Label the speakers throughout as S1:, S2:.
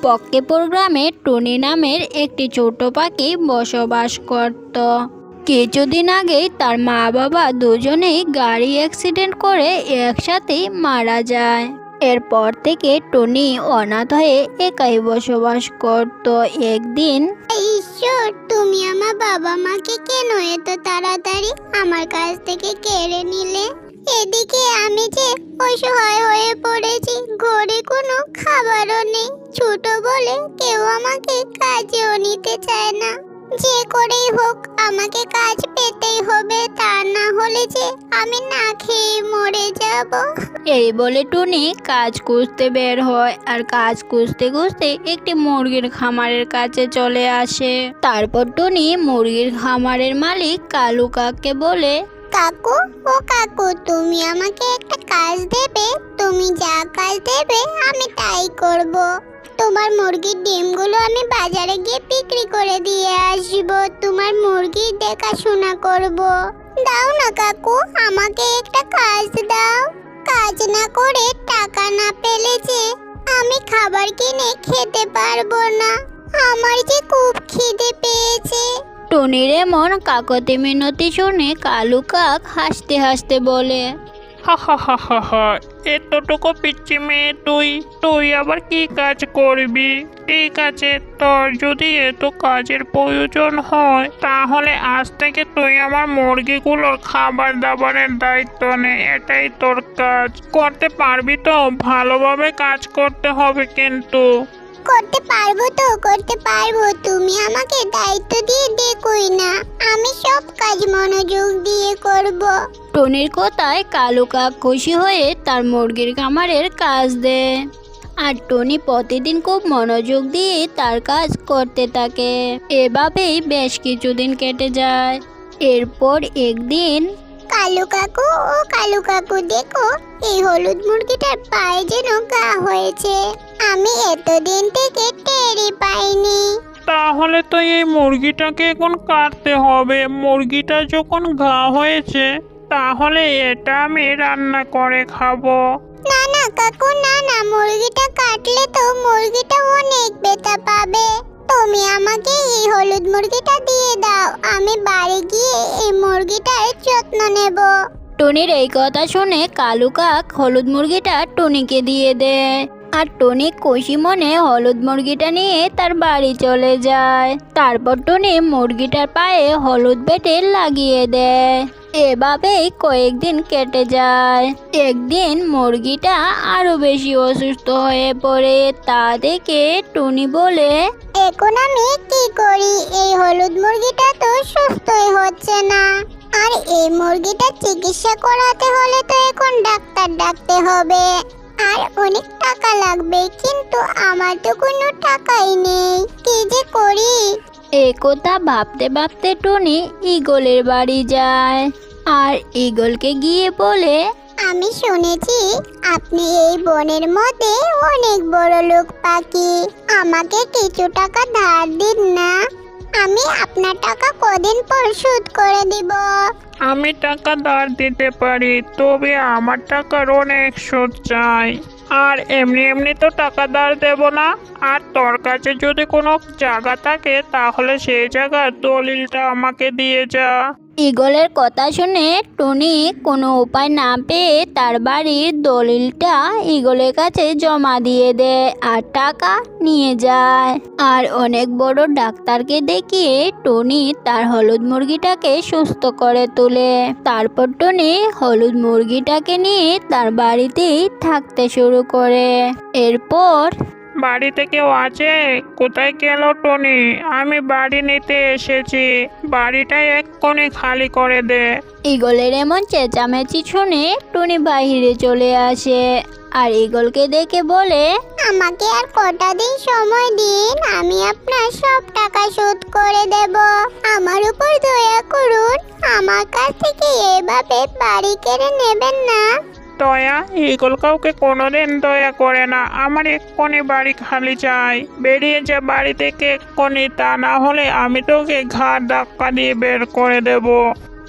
S1: ফক্কেপুর গ্রামে টুনি নামের একটি ছোট পাখি বসবাস করত। কিছুদিন আগেই তার মা বাবা দুজনেই গাড়ি অ্যাক্সিডেন্ট করে একসাথেই মারা যায়। এরপর থেকে টুনি অনাথ হয়ে একাই বসবাস করত। একদিন,
S2: ঈশ্বর, তুমি আমার বাবা মাকে কেন এত তাড়াতাড়ি আমার কাছ থেকে কেড়ে নিলে? এদিকে আমি যে অসহায় হয়ে পড়েছি, ঘরে কোনো খাবারও নেই। ছোট বলে কেউ আমাকে কাজেও নিতে চায় না। যে করেই হোক আমাকে কাজ পেতেই হবে, তা না হলে যে আমি না খেয়ে মরে যাব।
S1: এই বলে টুনি কাজ খুঁজতে বের হয়, আর কাজ খুঁজতে খুঁজতে একটি মুরগির খামারের কাছে চলে আসে। তারপর টুনি মুরগির খামারের মালিক কালু কাককে বলে,
S2: কাকু, ও কাকু, তুমি আমাকে একটা কাজ দেবে? তুমি যা কাজ দেবে আমি তাই করব। তোমার মুরগির ডিমগুলো আমি বাজারে গিয়ে বিক্রি করে দিয়ে আসবো। তোমার মুরগির দেখাশোনা করব। দাও না কাকু, আমাকে একটা কাজ দাও। কাজ না করে টাকা না পেলে যে আমি খাবার কিনে খেতে পারবো না। আমার যে খুব খিদে পেয়েছে।
S1: টুনির এমন কাকতি মিনতি শুনে কালু কাক হাসতে হাসতে বলে,
S3: হা হা হা হা হা, এতটুকু পিচ্চি মেয়ে তুই আবার কি কাজ করবি? ঠিক আছে, তোর যদি এত কাজের প্রয়োজন হয় তাহলে আজ থেকে তুই আমার মুরগিগুলোর খাবার দাবারের দায়িত্ব নে। এটাই তোর কাজ। করতে পারবি তো? ভালোভাবে কাজ করতে হবে কিন্তু।
S2: করতে পারবো তো, করতে পারবো। তুমি আমাকে দায়িত্ব দিয়ে দেখোই না, আমি সব কাজ মনোযোগ দিয়ে করব।
S1: টুনির কথায় কালু কাক খুশি হয়ে তার মুরগির খামারের কাজ দেয়। আর টুনি প্রতিদিন খুব মনোযোগ দিয়ে তার কাজ করতে থাকে। এভাবেই বেশ কিছুদিন কেটে যায়। এরপর একদিন,
S2: কালু কাকু, ও কালু কাকু, দেখো এই হলুদ মুরগিটার পায়ে যেন ঘা হয়েছে। আমি এতদিন থেকে টেরই পাইনি।
S3: তাহলে তো এই মুরগিটাকে এখন কাটতে হবে। মুরগিটা যখন ঘা হয়েছে তাহলে এটা আমি রান্না করে খাবো।
S2: না না কাকু, না না, মুরগিটা কাটলে তো মুরগিটা অনেক ব্যথা পাবে। তুমি আমাকে এই হলুদ মুরগিটা দিয়ে দাও, আমি বাড়ি গিয়ে এই মুরগিটার যত্ন নেব।
S1: টুনির এই কথা শুনে কালু কাক হলুদ মুরগিটা টুনিকে দিয়ে দেয়। আর টুনি খুশি মনে হলুদ মুরগিটা নিয়ে তার বাড়ি চলে যায়। তারপর টুনি মুরগিটার পায়ে হলুদ বেটে লাগিয়ে দেয়। এভাবেই কয়েকদিন কেটে যায়। একদিন মুরগিটা আরো বেশি অসুস্থ হয়ে পড়ে। তা দেখে টুনি বলে,
S2: এখন আমি কি করি? এই হলুদ মুরগিটা তো সুস্থই হচ্ছে না। আর এই মুরগিটার চিকিৎসা করাতে হলে তো এখন ডাক্তার ডাকতে হবে, আর অনেক টাকা লাগবে। কিন্তু আমার তো কোনো টাকাই নেই, কি যে করি?
S1: এই কথা ভাবতে ভাবতে টুনি ঈগলের বাড়ি যায়। আর ঈগলকে গিয়ে বলে,
S2: আমি শুনেছি আপনি এই বনের মধ্যে অনেক বড় লোক পাখি। আমাকে কিছু টাকা ধার দিন না, আমি আপনার টাকা কদিন পর শোধ করে দিব।
S3: আমি টাকা ধার দিতে পারি, তবে আমার টাকার অনেক সুদ চাই। আর এমনি এমনি তো টাকা ধার দেব না। আর তোর কাছে যদি কোনো জায়গা থাকে তাহলে সেই জায়গার দলিলটা আমাকে দিয়ে যা।
S1: ঈগলের কথা শুনে টুনি কোনো উপায় না পেয়ে তার বাড়ির দলিলটা ঈগলের কাছে জমা দিয়ে দেয় আর টাকা নিয়ে যায়। আর অনেক বড় ডাক্তারকে দেখিয়ে টুনি তার হলুদ মুরগিটাকে সুস্থ করে তোলে। তারপর টুনি হলুদ মুরগিটাকে নিয়ে তার বাড়িতেই থাকতে শুরু করে। এরপর,
S3: বাড়িতে কেউ আছে? কোথায় গেল টনি? আমি বাড়ি নিতে এসেছি, বাড়িটা এক্ষুনি খালি করে দে।
S1: ঈগলের এমন চেঁচামেচি শুনে টুনি বাহিরে চলে আসে। আর ঈগলকে দেখে বলে,
S2: আমাকে আর কটা দিন সময় দিন, আমি আপনার সব টাকা শোধ করে দেব। আমার উপর দয়া করুন, আমার কাছ থেকে এভাবে বাড়ি কেড়ে নেবেন না।
S3: দয়া? ঈগল কাউকে কোনোদিন দয়া করে না। আমার এক্ষুনি বাড়ি খালি চাই। বেরিয়ে যা বাড়ি থেকে এক্ষুনি, তা না হলে আমি তোকে ঘাড় ধাক্কা দিয়ে বের করে দেব।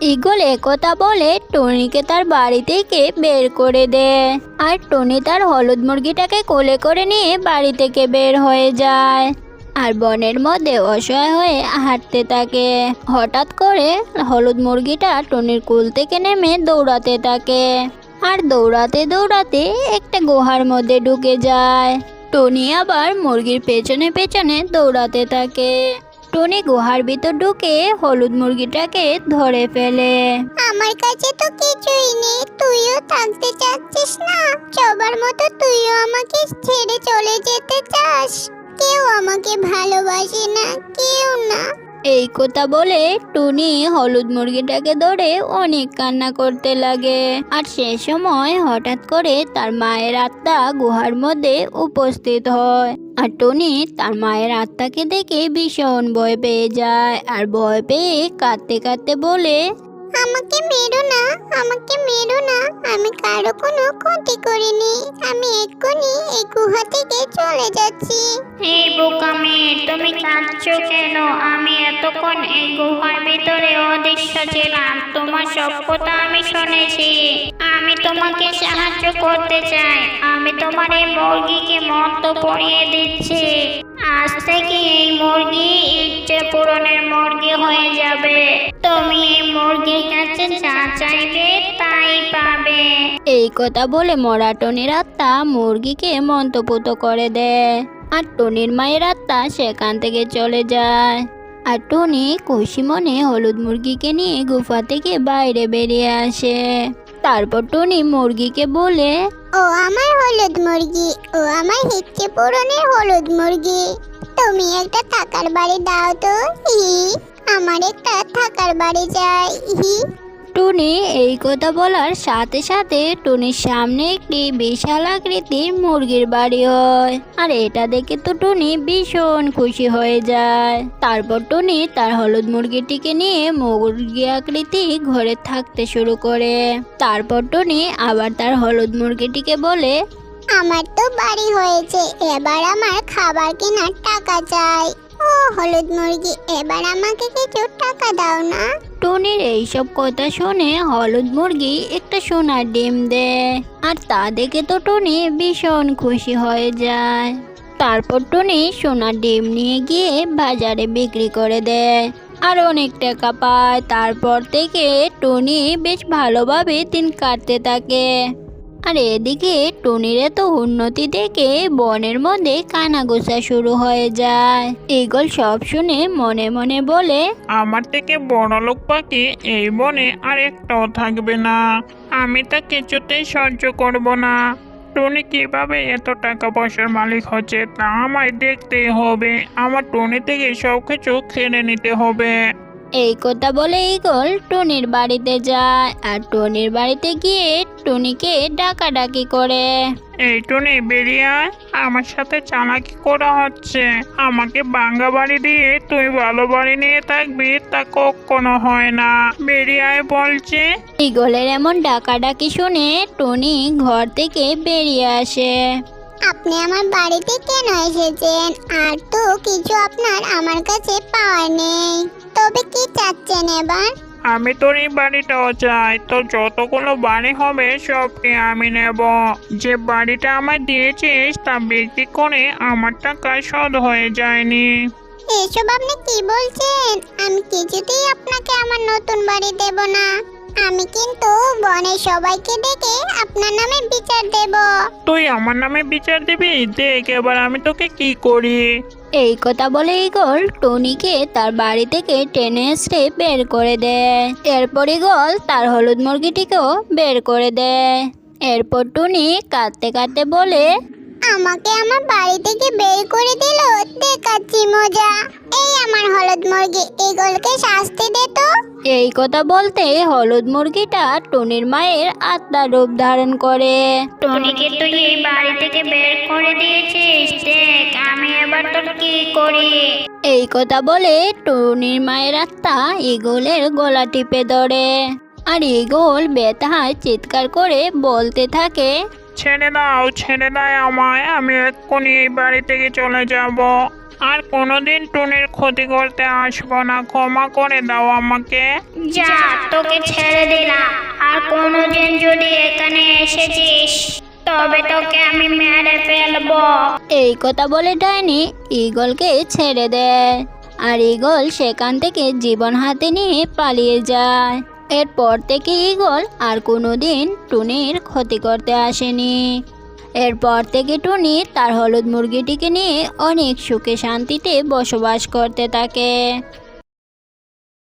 S1: ঈগল একথা বলে টুনিকে তার বাড়ি থেকে বের করে দেয়। আর টুনি তার হলুদ মুরগিটাকে কোলে করে নিয়ে বাড়ি থেকে বের হয়ে যায় আর বনের মধ্যে অসহায় হয়ে হাঁটতে থাকে। হঠাৎ করে হলুদ মুরগিটা টুনির কুল থেকে নেমে দৌড়াতে থাকে আর দৌড়াতে দৌড়াতে একটা গুহার মধ্যে ঢুকে যায়। টুনি আবার মুরগির পেছনে পেছনে দৌড়াতে থাকে। টুনি গুহার ভিতর ঢুকে হলুদ মুরগিটাকে ধরে ফেলে।
S2: আমার কাছে তো কিছুই নেই, তুইও থাকতে চাচ্ছিস না? সবার মতো তুইও আমাকে ছেড়ে চলে যেতে চাস? কেউ আমাকে ভালোবাসে না, কেউ না।
S1: এই কথা বলে টুনি হলুদ মুরগিটাকে ধরে অনেক কান্না করতে লাগে। আর সে সময় হঠাৎ করে তার মায়ের আত্মা গুহার মধ্যে উপস্থিত হয়। আর টুনি তার মায়ের আত্মাকে দেখে ভীষণ ভয় পেয়ে যায় আর ভয় পেয়ে কাঁদতে কাঁদতে বলে,
S2: আমাকে মেরো না, আমাকে মেরো না, আমি কারো কোনো ক্ষতি করিনি, আমি এক্ষুনি এই গুহা থেকে চলে যাচ্ছি।
S4: এই বোকা মেয়ে, তুমি কাঁদছো কেন? আমি এতক্ষণ এই গুহার ভিতরে অদৃশ্য ছিলাম, তোমার সব কথা আমি শুনেছি। আমি তোমাকে সাহায্য করতে চাই। আমি তোমার এই মুরগিকে মন্ত্র পড়িয়ে দিচ্ছি। আজ থেকে এই মুরগি ইচ্ছে পূরণের মুরগি হয়ে যাবে। তুমি এই মুরগির কাছে যা চাইবে তাই পাবে।
S1: এই কথা বলে মরা টনির আত্মা মুরগিকে মন্ত্রপুত করে দেয় আর টনির মায়ের আত্মা সেখান থেকে চলে যায়। আর টনি খুশি মনে হলুদ মুরগিকে নিয়ে গুফা থেকে বাইরে বেরিয়ে আসে। তারপর টনি মুরগিকে বলে,
S2: ও আমার হলুদ মুরগি, ও আমার ইচ্ছে পূরণের হলুদ মুরগি, তুমি একটা থাকার বাড়ি দাও তো। হি, আমার একটা থাকার বাড়ি চাই। হি।
S1: টুনি এই কথা বলার সাথে সাথে টুনির সামনে একটি বিশাল আকৃতির মুরগির বাড়ি হয়। আর এটা দেখে তো টুনি ভীষণ খুশি হয়ে যায়। তারপর টুনি তার হলুদ মুরগিটিকে নিয়ে মুরগি আকৃতি ঘরে থাকতে শুরু করে। তারপর টুনি আবার তার হলুদ মুরগিটিকে বলে,
S2: আমার তো বাড়ি হয়েছে, এবার আমার খাবার কেনার টাকা চাই। ও হলুদ মুরগি, এবার আমাকে কিছু টাকা দাও না।
S1: টুনির এইসব কথা শুনে হলুদ মুরগি একটা সোনার ডিম দেয় আর তা দেখে তো টুনি ভীষণ খুশি হয়ে যায়। তারপর টুনি সোনার ডিম নিয়ে গিয়ে বাজারে বিক্রি করে দেয় আর অনেক টাকা পায়। তারপর থেকে টুনি বেশ ভালোভাবে দিন কাটতে থাকে। আর এদিকে টুনির এত উন্নতি দেখে বনের মধ্যে কানাঘুষা শুরু হয়ে যায়। ঈগল সব শুনে মনে মনে বলে,
S3: আমার থেকে বড়লোক পাখি এই বনে আর একটাও থাকবে না। আমি তা কিছুতেই সহ্য করব না। টুনি কিভাবে এত টাকা পয়সার মালিক হচ্ছে তা আমায় দেখতেই হবে। আমার টুনি থেকে সব কিছু কেড়ে নিতে হবে।
S1: এই কথা বলে ঈগল টুনির বাড়িতে যায় আর টুনির বাড়িতে গিয়ে টুনিকে ডাকাডাকি করে।
S3: এই টুনি বেরিয়ে আয়, আমার সাথে চালাকি করা হচ্ছে। আমাকে ভাঙা বাড়ি দিয়ে তুই ভালো বাড়ি নিয়ে থাকবি তা কখনো হয় না। বেরিয়ে আয় বলছি।
S1: ঈগলের এমন ডাকাডাকি শুনে টুনি ঘর থেকে বেরিয়ে আসে।
S2: আপনি আমার বাড়িতে কেন এসেছেন? আর তো কিছু আপনার আমার কাছে পাওয়ার নেই, তবে কি চাচ্ছেন এবার?
S3: আমি তোর এই বাড়িটাও চাই। তোর যতগুলো বাড়ি হবে সবটি আমি নেব। যে বাড়িটা আমায় দিয়েছিস তা বিক্রি করে আমার টাকা শোধ হয়ে যায়নি।
S2: এসব আপনি কি বলছেন? আমি কিছুতেই আপনাকে আমার নতুন বাড়ি দেব না। আমি কিন্তু বনের সবাইকে ডেকে আপনার নামে বিচার দেব।
S3: তুই আমার নামে বিচার দিবি? দেখ এবার আমি তোকে কি করি।
S1: এই কথা বলে ঈগল টুনিকে তার বাড়ি থেকে টেনে এসে বের করে দেয়। এরপর ঈগল তার হলুদ মুরগিটিকেও বের করে দেয়। এরপর টুনি কাঁদতে কাঁদতে বলে,
S2: আমাকে আমার বাড়ি থেকে বের করে দিল, দেখাচ্ছি মজা। এই আমার হলুদ মুরগি, ঈগলকে শাস্তি দে তো।
S1: এই কথা বলতে হলুদ মুরগিটা টুনির মায়ের আত্মার রূপ ধারণ করে।
S4: টুনিকে তুই এই বাড়ি থেকে বের করে দিয়েছিস, দেখ আমি এবার তোর কি করি।
S1: এই কথা বলে টুনির মায়ের আত্মা ঈগলের গলা টিপে ধরে আর ঈগল ব্যথায় চিৎকার করে বলতে থাকে,
S3: ছেড়ে দাও, ছেড়ে দাও আমায়। আমি এক্ষুনি এই বাড়ি থেকে চলে যাব। আর কোনোদিন টুনির ক্ষতি করতে আসবো না, ক্ষমা করে দাও আমাকে।
S4: যা, তোকে ছেড়ে দিলাম। আর কোনোদিন যদি এখানে এসেছিস তবে তোকে আমি মেরে ফেলবো।
S1: এই কথা বলে ডাইনি ঈগলকে ছেড়ে দেয়, আর ঈগল সেখান থেকে জীবন হাতে নিয়ে পালিয়ে যায়। এরপর থেকে ঈগল আর কোনোদিন টুনির ক্ষতি করতে আসেনি। এরপর থেকে টুনি তার হলুদ মুরগিটিকে নিয়ে অনেক সুখে শান্তিতে বসবাস করতে থাকে।